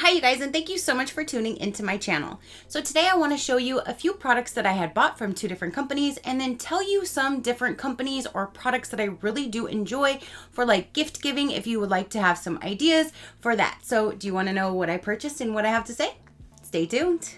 Hi you guys, and thank you so much for tuning into my channel. So today I want to show you a few products that I had bought from two different companies and then tell you some different companies or products that I really do enjoy for like gift giving if you would like to have some ideas for that. So do you want to know what I purchased and what I have to say? Stay tuned.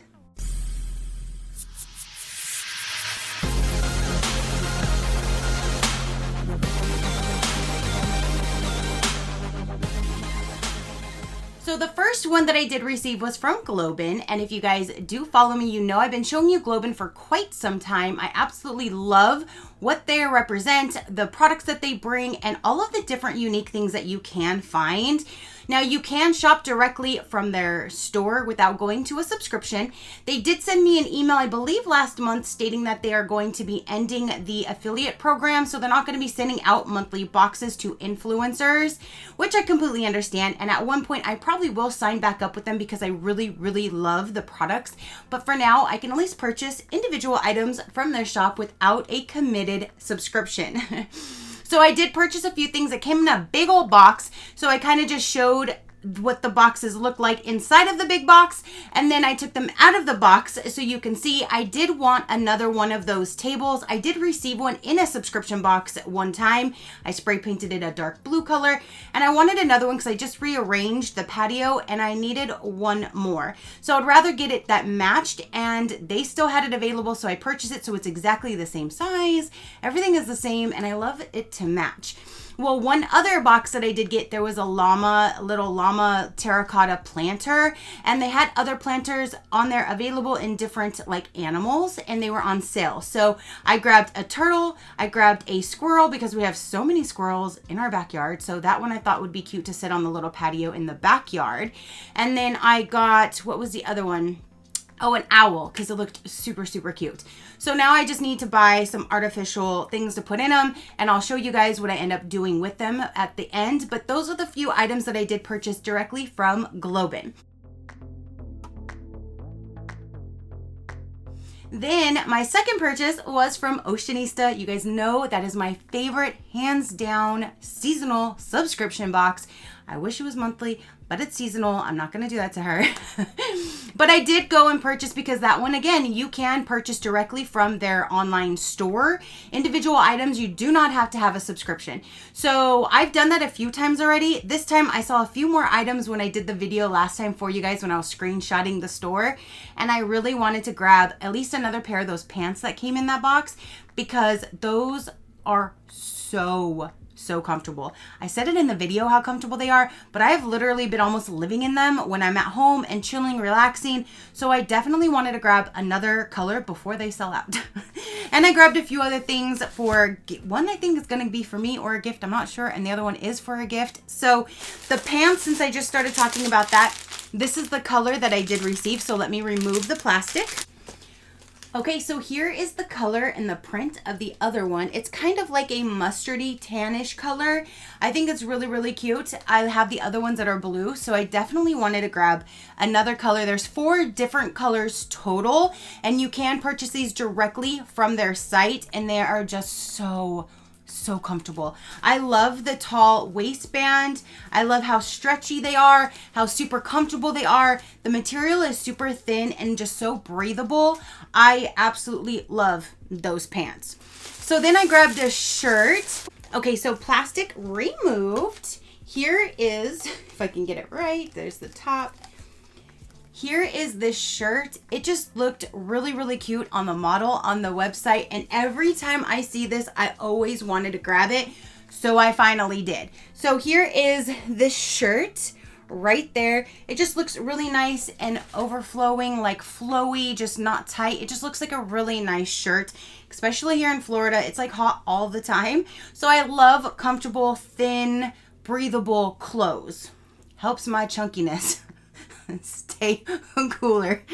So the first one that I did receive was from Globin, and if you guys do follow me, you know I've been showing you Globin for quite some time. I absolutely love what they represent, the products that they bring, and all of the different unique things that you can find. Now you can shop directly from their store without going to a subscription. They did send me an email, I believe last month, stating that they are going to be ending the affiliate program. So they're not going to be sending out monthly boxes to influencers, which I completely understand. And at one point I probably will sign back up with them because I really, really love the products. But for now, I can at least purchase individual items from their shop without a committed subscription. So I did purchase a few things that came in a big old box. So I kind of just showed what the boxes look like inside of the big box, and then I took them out of the box so you can see. I did want another one of those tables. I did receive one in a subscription box at one time. I spray painted it a dark blue color, and I wanted another one because I just rearranged the patio and I needed one more. So I'd rather get it that matched, and they still had it available, so I purchased it so it's exactly the same size. Everything is the same and I love it to match. Well, one other box that I did get, there was a little llama terracotta planter, and they had other planters on there available in different like animals, and they were on sale. So I grabbed a turtle, I grabbed a squirrel because we have so many squirrels in our backyard. So that one I thought would be cute to sit on the little patio in the backyard. And then I got, what was the other one? Oh, an owl, because it looked super, super cute. So now I just need to buy some artificial things to put in them, and I'll show you guys what I end up doing with them at the end. But those are the few items that I did purchase directly from Globin. Then my second purchase was from Oceanista. You guys know that is my favorite, hands down, seasonal subscription box. I wish it was monthly, but it's seasonal. I'm not going to do that to her. But I did go and purchase because that one, again, you can purchase directly from their online store. Individual items, you do not have to have a subscription. So I've done that a few times already. This time I saw a few more items when I did the video last time for you guys when I was screenshotting the store. And I really wanted to grab at least another pair of those pants that came in that box because those are so comfortable. I said it in the video how comfortable they are, but I have literally been almost living in them when I'm at home and chilling, relaxing. So I definitely wanted to grab another color before they sell out. And I grabbed a few other things for one. I think is going to be for me or a gift, I'm not sure, and the other one is for a gift. So the pants, since I just started talking about that, this is the color that I did receive. So let me remove the plastic. Okay, so here is the color and the print of the other one. It's kind of like a mustardy tannish color. I think it's really, really cute. I have the other ones that are blue, so I definitely wanted to grab another color. There's 4 different colors total, and you can purchase these directly from their site, and they are just so comfortable. I love the tall waistband. I love how stretchy they are, how super comfortable they are. The material is super thin and just so breathable. I absolutely love those pants. So then I grabbed a shirt. Okay, so plastic removed. Here is, if I can get it right, there's the top. Here is this shirt. It just looked really, really cute on the model on the website. And every time I see this, I always wanted to grab it. So I finally did. So here is this shirt right there. It just looks really nice and overflowing, like flowy, just not tight. It just looks like a really nice shirt, especially here in Florida. It's like hot all the time. So I love comfortable, thin, breathable clothes. Helps my chunkiness stay cooler.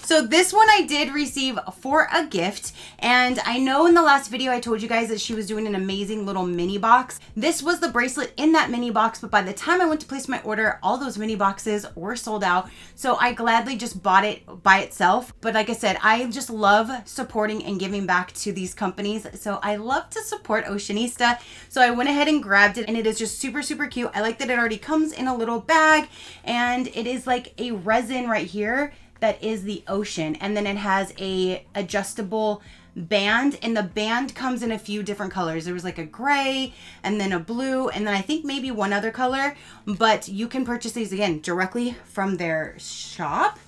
So this one I did receive for a gift, and I know in the last video I told you guys that she was doing an amazing little mini box. This was the bracelet in that mini box, but by the time I went to place my order, all those mini boxes were sold out, so I gladly just bought it by itself. But like I said, I just love supporting and giving back to these companies, so I love to support Oceanista. So I went ahead and grabbed it, and it is just super, super cute. I like that it already comes in a little bag, and and it is like a resin right here that is the ocean, and then it has a adjustable band, and the band comes in a few different colors. There was like a gray and then a blue and then I think maybe one other color, but you can purchase these again directly from their shop.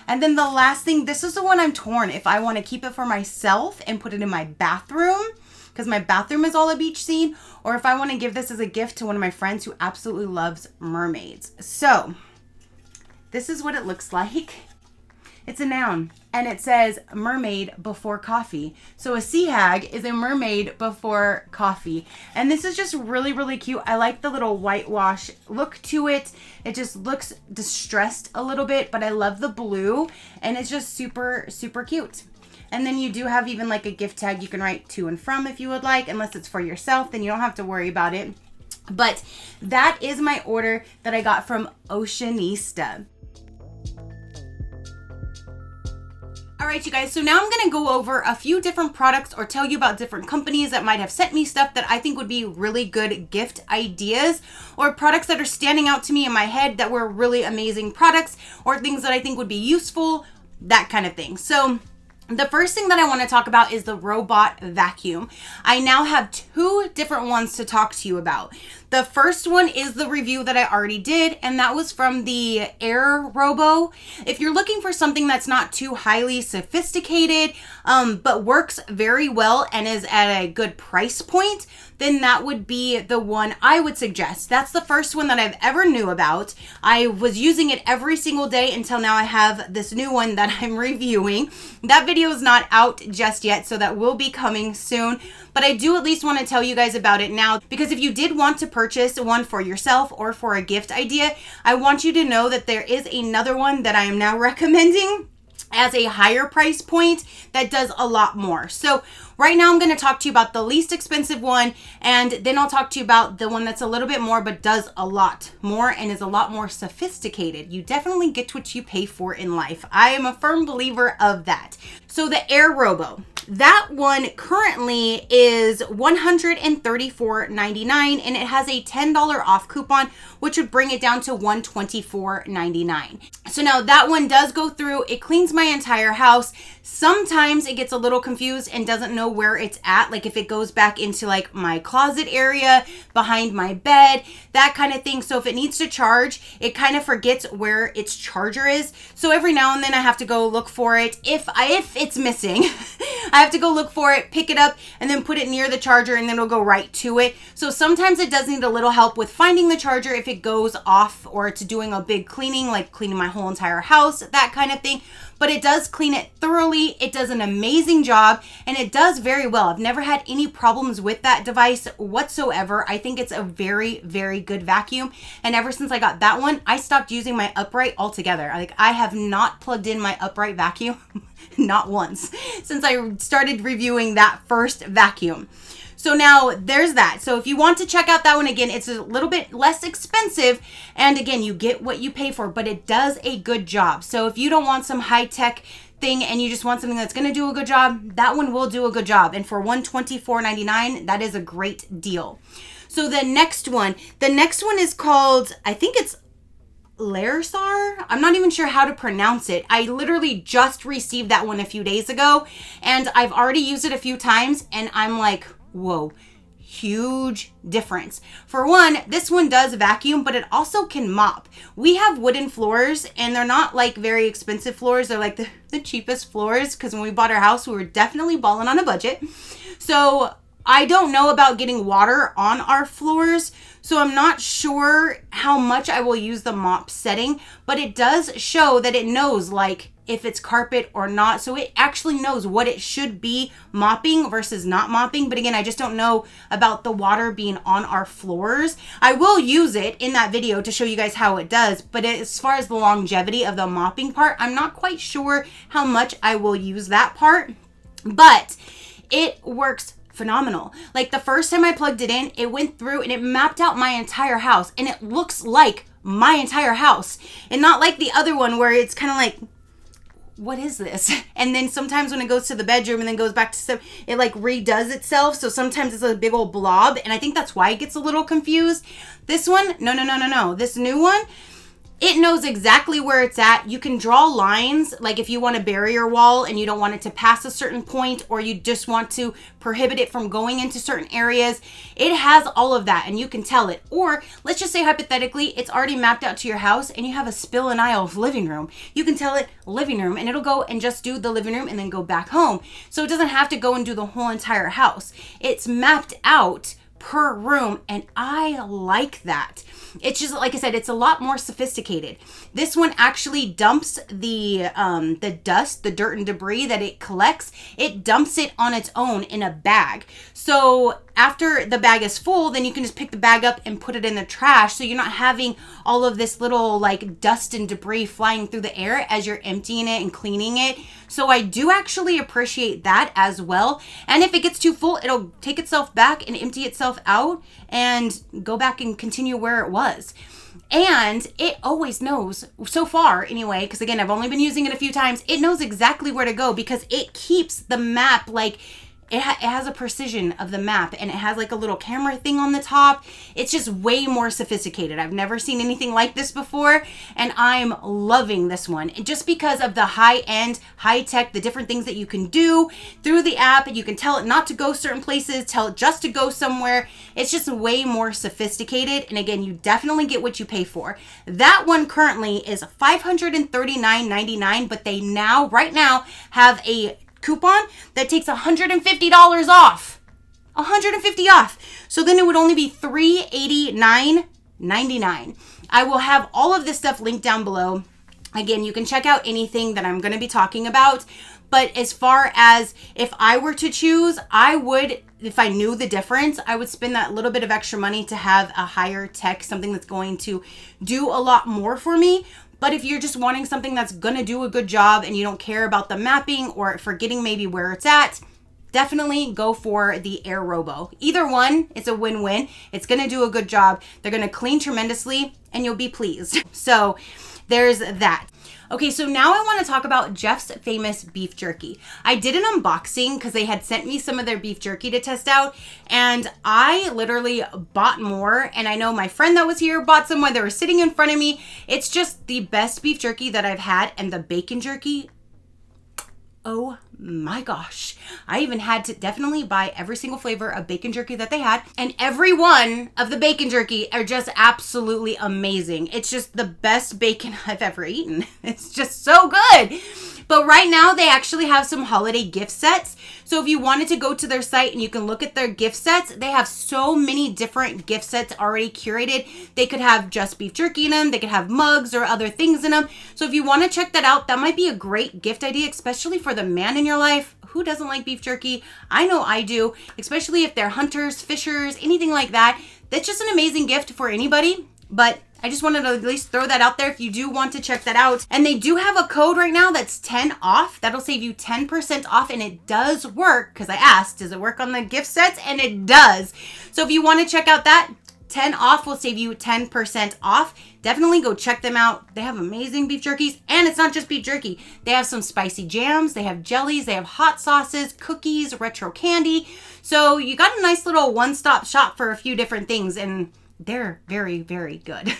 And then the last thing, this is the one I'm torn if I want to keep it for myself and put it in my bathroom, because my bathroom is all a beach scene, or if I want to give this as a gift to one of my friends who absolutely loves mermaids. So this is what it looks like. It's a noun, and it says mermaid before coffee. So a sea hag is a mermaid before coffee. And this is just really, really cute. I like the little whitewash look to it. It just looks distressed a little bit, but I love the blue, and it's just super, super cute. And then you do have even like a gift tag you can write to and from if you would like, unless it's for yourself, then you don't have to worry about it. But that is my order that I got from Oceanista. All right, you guys, so now I'm going to go over a few different products or tell you about different companies that might have sent me stuff that I think would be really good gift ideas, or products that are standing out to me in my head that were really amazing products, or things that I think would be useful, that kind of thing. So the first thing that I want to talk about is the robot vacuum. I now have 2 different ones to talk to you about. The first one is the review that I already did, and that was from the Air Robo. If you're looking for something that's not too highly sophisticated, but works very well and is at a good price point, then that would be the one I would suggest. That's the first one that I've ever knew about. I was using it every single day until now I have this new one that I'm reviewing. That video is not out just yet, so that will be coming soon. But I do at least want to tell you guys about it now, because if you did want to purchase one for yourself or for a gift idea, I want you to know that there is another one that I am now recommending as a higher price point that does a lot more. So right now I'm going to talk to you about the least expensive one, and then I'll talk to you about the one that's a little bit more but does a lot more and is a lot more sophisticated. You definitely get what you pay for in life. I am a firm believer of that. So the Air Robo, that one currently is $134.99, and it has a $10 off coupon, which would bring it down to $124.99. So now that one does go through, it cleans my entire house. Sometimes it gets a little confused and doesn't know where it's at, like if it goes back into like my closet area, behind my bed, that kind of thing. So if it needs to charge, it kind of forgets where its charger is. So every now and then I have to go look for it. If it's missing, I have to go look for it, pick it up, and then put it near the charger, and then it'll go right to it. So sometimes it does need a little help with finding the charger if it goes off, or it's doing a big cleaning, like cleaning my whole entire house, that kind of thing. But it does clean it thoroughly. It does an amazing job, and it does very well. I've never had any problems with that device whatsoever. I think it's a very, very good vacuum. And ever since I got that one, I stopped using my upright altogether. Like, I have not plugged in my upright vacuum, not once, since I started reviewing that first vacuum. So now there's that. So if you want to check out that one, again, it's a little bit less expensive. And again, you get what you pay for, but it does a good job. So if you don't want some high-tech thing and you just want something that's going to do a good job, that one will do a good job. And for $124.99, that is a great deal. So the next one is called, I think it's Laersar. I'm not even sure how to pronounce it. I literally just received that one a few days ago, and I've already used it a few times, and I'm like, whoa, huge difference. For one, this one does vacuum, but it also can mop. We have wooden floors, and they're not like very expensive floors. They're like the cheapest floors, because when we bought our house, we were definitely balling on a budget. So I don't know about getting water on our floors, so I'm not sure how much I will use the mop setting, but it does show that it knows like if it's carpet or not. So it actually knows what it should be mopping versus not mopping. But again, I just don't know about the water being on our floors. I will use it in that video to show you guys how it does. But as far as the longevity of the mopping part, I'm not quite sure how much I will use that part. But it works phenomenal. Like the first time I plugged it in, it went through and it mapped out my entire house. And it looks like my entire house. And not like the other one where it's kind of like, what is this? And then sometimes when it goes to the bedroom and then goes back to some, it like redoes itself. So sometimes it's a big old blob. And I think that's why it gets a little confused. This one, no. This new one, It knows exactly where it's at. You can draw lines, like if you want a barrier wall and you don't want it to pass a certain point, or you just want to prohibit it from going into certain areas. It has all of that and you can tell it. Or let's just say hypothetically, it's already mapped out to your house and you have a spill and aisle of living room. You can tell it living room and it'll go and just do the living room and then go back home. So it doesn't have to go and do the whole entire house. It's mapped out per room, and I like that. It's just, like I said, it's a lot more sophisticated. This one actually dumps the dust, the dirt and debris that it collects. It dumps it on its own in a bag. So after the bag is full, then you can just pick the bag up and put it in the trash. So you're not having all of this little like dust and debris flying through the air as you're emptying it and cleaning it. So I do actually appreciate that as well. And if it gets too full, it'll take itself back and empty itself out and go back and continue where it was. And it always knows, so far anyway, because again, I've only been using it a few times, it knows exactly where to go because it keeps the map like it has a precision of the map, and it has like a little camera thing on the top. It's just way more sophisticated. I've never seen anything like this before, and I'm loving this one. And just because of the high-end, high-tech, the different things that you can do through the app, and you can tell it not to go certain places, tell it just to go somewhere. It's just way more sophisticated, and again, you definitely get what you pay for. That one currently is $539.99, but they now, right now, have a coupon that takes $150 off. $150 off. So then it would only be $389.99. I will have all of this stuff linked down below. Again, you can check out anything that I'm going to be talking about. But as far as if I were to choose, I would, if I knew the difference, I would spend that little bit of extra money to have a higher tech, something that's going to do a lot more for me. But if you're just wanting something that's going to do a good job and you don't care about the mapping or forgetting maybe where it's at, definitely go for the Air Robo. Either one, it's a win-win. It's going to do a good job. They're going to clean tremendously and you'll be pleased. So there's that. Okay, so now I want to talk about Jeff's Famous Beef Jerky. I did an unboxing because they had sent me some of their beef jerky to test out, and I literally bought more, and I know my friend that was here bought some when they were sitting in front of me. It's just the best beef jerky that I've had, and the bacon jerky, oh my gosh. I even had to definitely buy every single flavor of bacon jerky that they had. And every one of the bacon jerky are just absolutely amazing. It's just the best bacon I've ever eaten. It's just so good. But right now they actually have some holiday gift sets. So if you wanted to go to their site and you can look at their gift sets, they have so many different gift sets already curated. They could have just beef jerky in them. They could have mugs or other things in them. So if you want to check that out, that might be a great gift idea, especially for the man in your life. Who doesn't like beef jerky? I know I do, especially if they're hunters, fishers, anything like that. That's just an amazing gift for anybody. But I just wanted to at least throw that out there if you do want to check that out. And they do have a code right now that's 10 off. That'll save you 10% off, and it does work because I asked, does it work on the gift sets? And it does. So if you want to check out that, 10 off will save you 10% off. Definitely go check them out. They have amazing beef jerkies, and it's not just beef jerky. They have some spicy jams, they have jellies, they have hot sauces, cookies, retro candy. So you got a nice little one-stop shop for a few different things, and they're very, very good.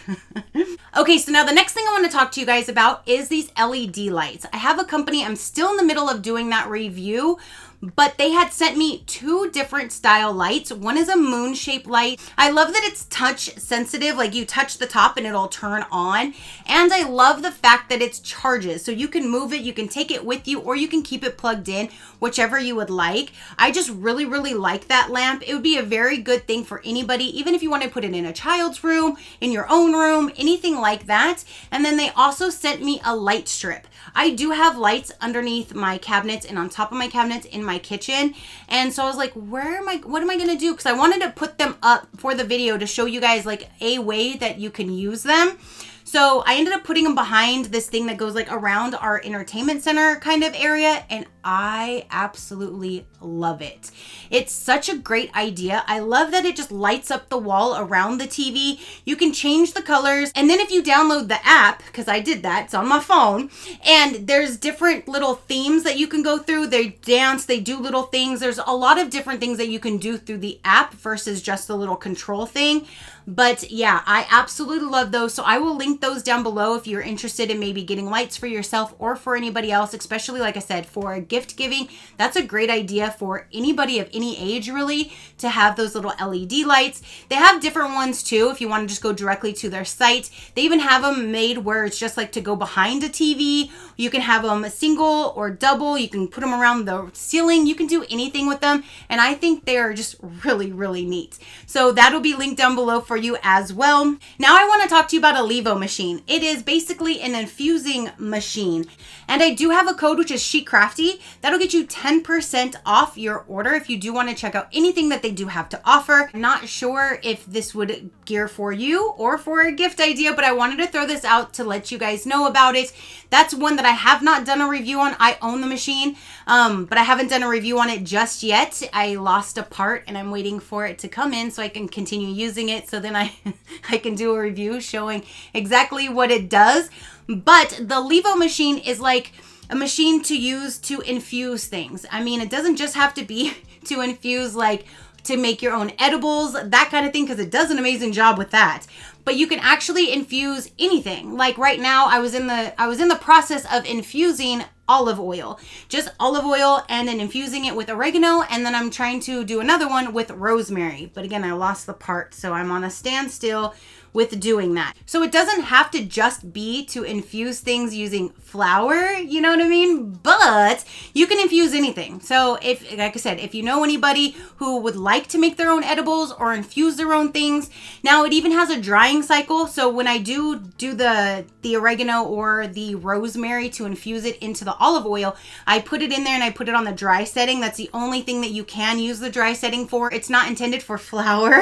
Okay, so now the next thing I want to talk to you guys about is these LED lights. I have a company, I'm still in the middle of doing that review, but they had sent me two different style lights. One is a moon-shaped light. I love that it's touch sensitive, like you touch the top and it'll turn on. And I love the fact that it's charges. So you can move it, you can take it with you, or you can keep it plugged in, whichever you would like. I just really, really like that lamp. It would be a very good thing for anybody, even if you want to put it in a child's room, in your own room, anything like that. And then they also sent me a light strip. I do have lights underneath my cabinets and on top of my cabinets in my kitchen. And so I was like, what am I going to do? Because I wanted to put them up for the video to show you guys like a way that you can use them. So I ended up putting them behind this thing that goes like around our entertainment center kind of area, and I absolutely love it. It's such a great idea. I love that it just lights up the wall around the TV. You can change the colors, and then if you download the app, because I did that, it's on my phone, and there's different little themes that you can go through. They dance, they do little things. There's a lot of different things that you can do through the app versus just the little control thing. But yeah, I absolutely love those. So I will link those down below if you're interested in maybe getting lights for yourself or for anybody else, especially like I said, for gift giving. That's a great idea for anybody of any age really, to have those little LED lights. They have different ones too if you want to just go directly to their site. They even have them made where it's just like to go behind a TV. You can have them single or double. You can put them around the ceiling. You can do anything with them. And I think they are just really, really neat. So that'll be linked down below for you as well. Now I want to talk to you about a Levo machine. It is basically an infusing machine. And I do have a code which is SheCrafty. That'll get you 10% off your order if you do want to check out anything that they do have to offer. I'm not sure if this would gear for you or for a gift idea, but I wanted to throw this out to let you guys know about it. That's one that I have not done a review on. I own the machine, but I haven't done a review on it just yet. I lost a part and I'm waiting for it to come in so I can continue using it. So then I can do a review showing exactly what it does. But the Levo machine is like a machine to use to infuse things. I mean, it doesn't just have to be to infuse like to make your own edibles, that kind of thing, because it does an amazing job with that. But you can actually infuse anything. Like right now, I was in the process of infusing olive oil, just olive oil, and then infusing it with oregano, and then I'm trying to do another one with rosemary. But again, I lost the part, so I'm on a standstill with doing that. So it doesn't have to just be to infuse things using flour, you know what I mean? But you can infuse anything. So if, like I said, if you know anybody who would like to make their own edibles or infuse their own things, now it even has a drying cycle. So when I do the oregano or the rosemary to infuse it into the olive oil, I put it in there and I put it on the dry setting. That's the only thing that you can use the dry setting for. It's not intended for flour,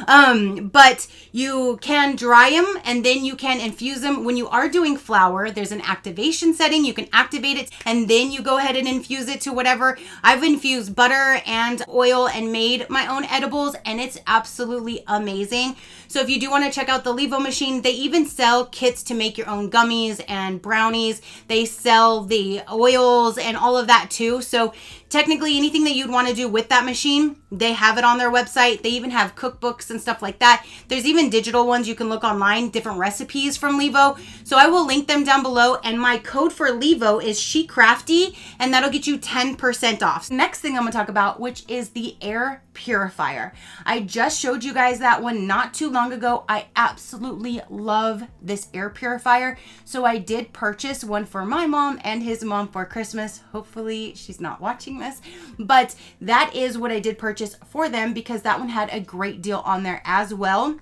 but you can dry them and then you can infuse them. When you are doing flour, there's an activation setting. You can activate it and then you go ahead and infuse it to whatever. I've infused butter and oil and made my own edibles, and it's absolutely amazing. So if you do want to check out the Levo machine, they even sell kits to make your own gummies and brownies. They sell the oils and all of that too. So technically anything that you'd want to do with that machine, they have it on their website. They even have cookbooks and stuff like that. There's even digital ones you can look online, different recipes from Levo. So I will link them down below, and my code for Levo is SheCrafty, and that'll get you 10% off. Next thing I'm gonna talk about, which is the air purifier. I just showed you guys that one not too long ago. I absolutely love this air purifier. So I did purchase one for my mom and his mom for Christmas. Hopefully she's not watching this, but that is what I did purchase for them because that one had a great deal on there as well.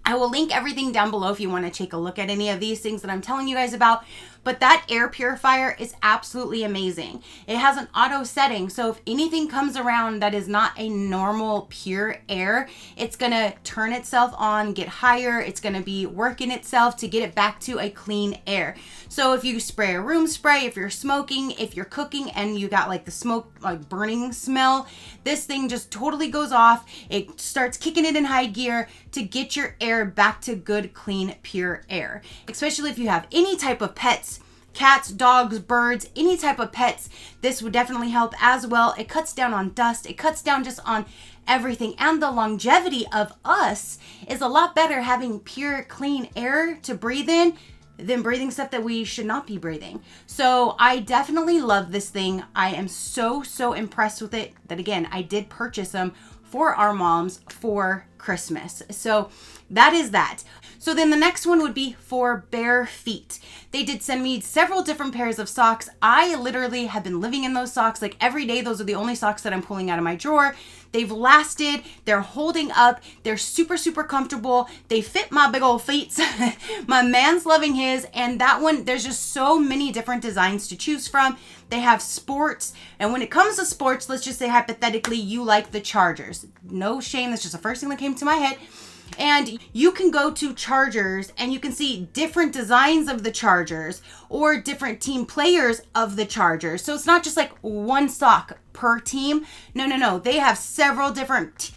I will link everything down below if you want to take a look at any of these things that I'm telling you guys about. But that air purifier is absolutely amazing. It has an auto setting. So if anything comes around that is not a normal pure air, it's going to turn itself on, get higher. It's going to be working itself to get it back to a clean air. So if you spray a room spray, if you're smoking, if you're cooking and you got like the smoke, like burning smell, this thing just totally goes off. It starts kicking it in high gear to get your air back to good, clean, pure air. Especially if you have any type of pets, cats, dogs, birds, any type of pets, this would definitely help as well. It cuts down on dust. It cuts down just on everything. And the longevity of us is a lot better having pure, clean air to breathe in than breathing stuff that we should not be breathing. So I definitely love this thing. I am so impressed with it that, again, I did purchase them for our moms for Christmas. So that is that. So then the next one would be for bare feet. They did send me several different pairs of socks. I literally have been living in those socks like every day. Those are the only socks that I'm pulling out of my drawer. They've lasted, they're holding up, they're super comfortable. They fit my big old feet. My man's loving his, and that one, there's just so many different designs to choose from. They have sports, and when it comes to sports, let's just say hypothetically you like the Chargers. No shame, that's just the first thing that came to my head. And you can go to Chargers and you can see different designs of the Chargers or different team players of the Chargers. So it's not just like one sock per team. No. They have several different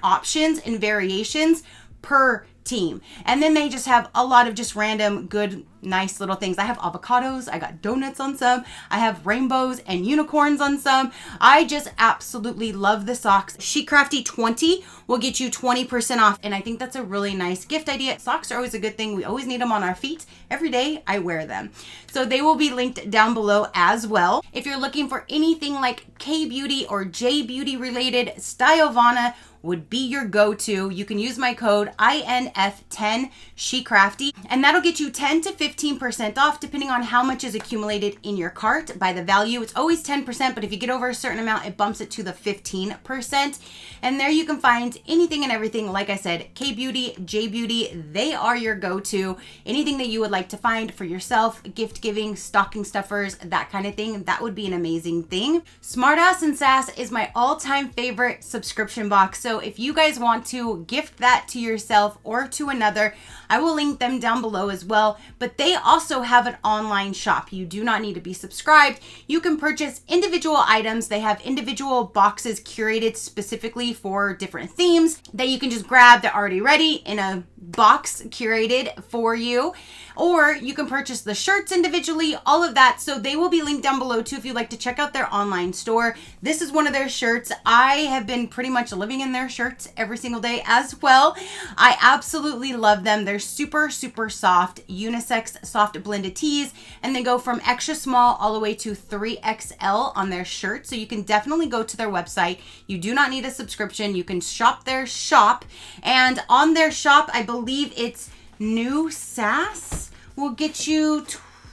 options and variations per team. And then they just have a lot of just random good nice little things. I have avocados, I got donuts on some, I have rainbows and unicorns on some. I just absolutely love the socks. Chic Crafty 20 will get you 20% off, and I think that's a really nice gift idea. Socks are always a good thing. We always need them on our feet. Every day I wear them. So they will be linked down below as well. If you're looking for anything like K-Beauty or J-Beauty related, Stylovana would be your go-to. You can use my code INF10 ChicCrafty, and that'll get you 10 to 15% off depending on how much is accumulated in your cart by the value. It's always 10%, but if you get over a certain amount, it bumps it to the 15%. And there you can find anything and everything. Like I said, K-Beauty, J-Beauty, they are your go-to. Anything that you would like to find for yourself, gift giving, stocking stuffers, that kind of thing, that would be an amazing thing. Smartass and Sass is my all-time favorite subscription box. So if you guys want to gift that to yourself or to another, I will link them down below as well. But they also have an online shop. You do not need to be subscribed. You can purchase individual items. They have individual boxes curated specifically for different themes that you can just grab. They're already ready in a box curated for you. Or you can purchase the shirts individually, all of that. So they will be linked down below too if you'd like to check out their online store. This is one of their shirts. I have been pretty much living in their shirts every single day as well. I absolutely love them. They're super, super soft, unisex, soft blended tees, and they go from extra small all the way to 3XL on their shirt. So you can definitely go to their website. You do not need a subscription. You can shop their shop, and on their shop, I believe it's New Sass will get you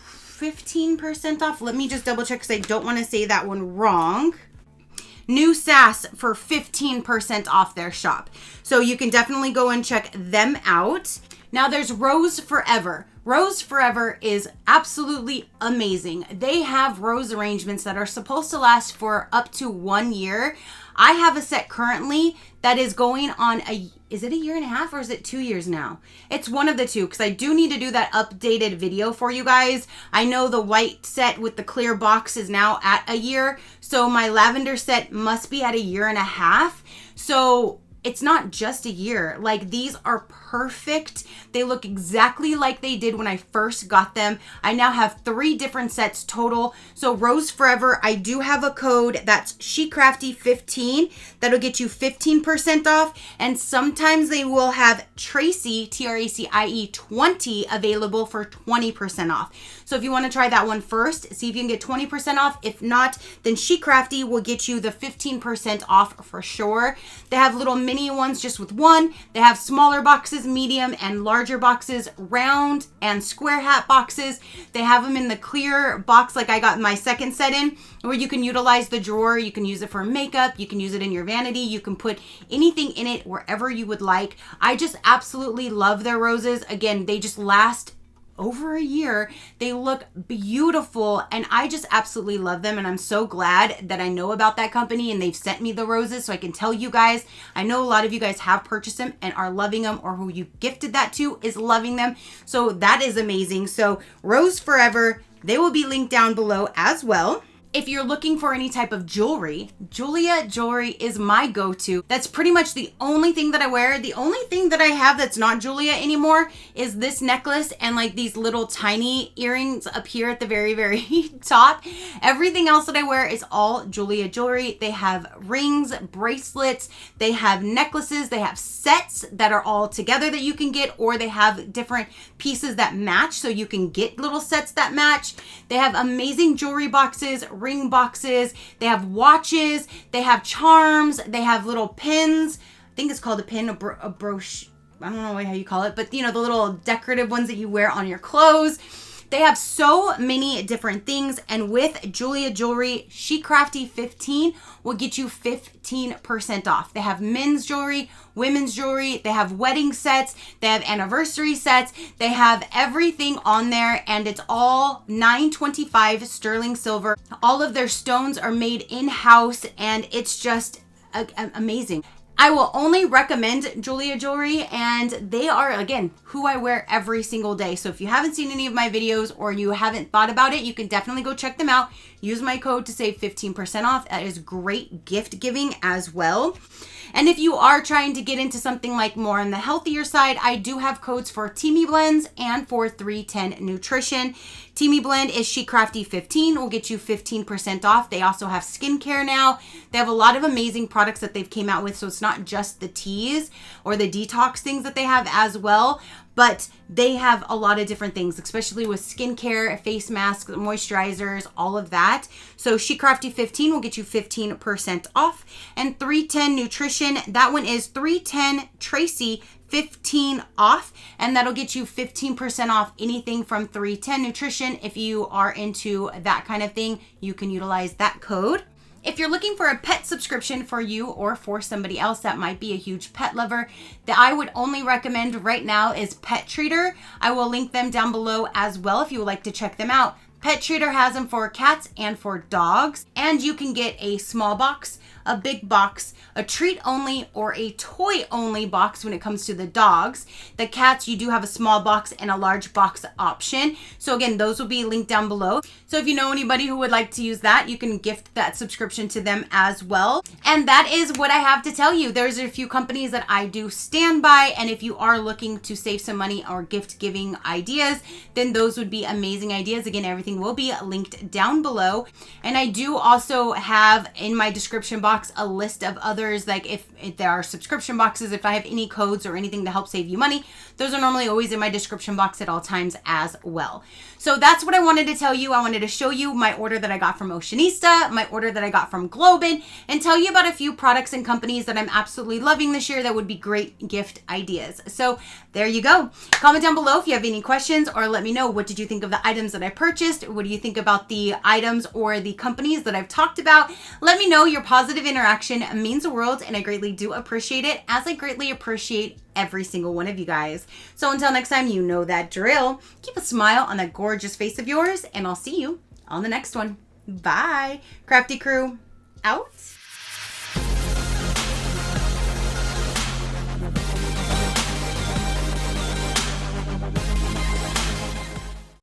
15% off. Let me just double check because I don't want to say that one wrong. New Sass for 15% off their shop. So you can definitely go and check them out. Now there's Rose Forever. Rose Forever is absolutely amazing. They have rose arrangements that are supposed to last for up to 1 year. I have a set currently that is going on is it a year and a half or is it 2 years now? It's one of the two because I do need to do that updated video for you guys. I know the white set with the clear box is now at a year. So my lavender set must be at a year and a half. So it's not just a year. Like, these are perfect. They look exactly like they did when I first got them. I now have 3 different sets total. So Rose Forever, I do have a code that's ChicCrafty15. That'll get you 15% off. And sometimes they will have Tracie, Tracie 20 available for 20% off. So if you want to try that one first, see if you can get 20% off. If not, then ChicCrafty will get you the 15% off for sure. They have little mini ones just with one. They have smaller boxes, medium and larger boxes, round and square hat boxes. They have them in the clear box like I got my second set in, where you can utilize the drawer. You can use it for makeup. You can use it in your vanity. You can put anything in it wherever you would like. I just absolutely love their roses. Again, they just last over a year. They look beautiful and I just absolutely love them, and I'm so glad that I know about that company and they've sent me the roses so I can tell you guys. I know a lot of you guys have purchased them and are loving them, or who you gifted that to is loving them, so that is amazing. So Rose Forever, they will be linked down below as well. If you're looking for any type of jewelry, Julia Jewelry is my go-to. That's pretty much the only thing that I wear. The only thing that I have that's not Julia anymore is this necklace and like these little tiny earrings up here at the very, very top. Everything else that I wear is all Julia Jewelry. They have rings, bracelets, they have necklaces, they have sets that are all together that you can get, or they have different pieces that match, so you can get little sets that match. They have amazing jewelry boxes, ring boxes, they have watches, they have charms, they have little pins. I think it's called a pin, a brooch. I don't know how you call it, but you know, the little decorative ones that you wear on your clothes. They have so many different things, and with Julia Jewelry, ChicCrafty15 will get you 15% off. They have men's jewelry, women's jewelry, they have wedding sets, they have anniversary sets, they have everything on there, and it's all 925 sterling silver. All of their stones are made in-house, and it's just amazing. I will only recommend Julia Jewelry, and they are, again, who I wear every single day. So if you haven't seen any of my videos or you haven't thought about it, you can definitely go check them out. Use my code to save 15% off. That is great gift giving as well. And if you are trying to get into something like more on the healthier side, I do have codes for Teami Blends and for 310 Nutrition. Teami Blend is She Crafty 15, will get you 15% off. They also have skincare now. They have a lot of amazing products that they've came out with, so it's not just the teas or the detox things that they have as well, but they have a lot of different things, especially with skincare, face masks, moisturizers, all of that. So She Crafty 15 will get you 15% off. And 310 Nutrition, that one is 310 Tracy 15 off, and that'll get you 15% off anything from 310 Nutrition. If you are into that kind of thing, you can utilize that code. If you're looking for a pet subscription for you or for somebody else that might be a huge pet lover, that I would only recommend right now is Pet Treater. I will link them down below as well if you would like to check them out. Pet Treater has them for cats and for dogs, and you can get a small box, a big box, a treat only, or a toy only box when it comes to the dogs. The cats, you do have a small box and a large box option. So again, those will be linked down below. So if you know anybody who would like to use that, you can gift that subscription to them as well. And that is what I have to tell you. There's a few companies that I do stand by, and if you are looking to save some money or gift giving ideas, then those would be amazing ideas. Again, everything will be linked down below. And I do also have in my description box a list of others, like if there are subscription boxes, if I have any codes or anything to help save you money, those are normally always in my description box at all times as well. So that's what I wanted to tell you. I wanted to show you my order that I got from Oceanista, my order that I got from Globin, and tell you about a few products and companies that I'm absolutely loving this year that would be great gift ideas. So there you go. Comment down below if you have any questions, or let me know, what did you think of the items that I purchased? What do you think about the items or the companies that I've talked about? Let me know. Your positive interaction means the world, and I greatly do appreciate it, as I greatly appreciate every single one of you guys. So until next time, you know that drill. Keep a smile on that gorgeous face of yours, and I'll see you on the next one. Bye. Crafty Crew, out.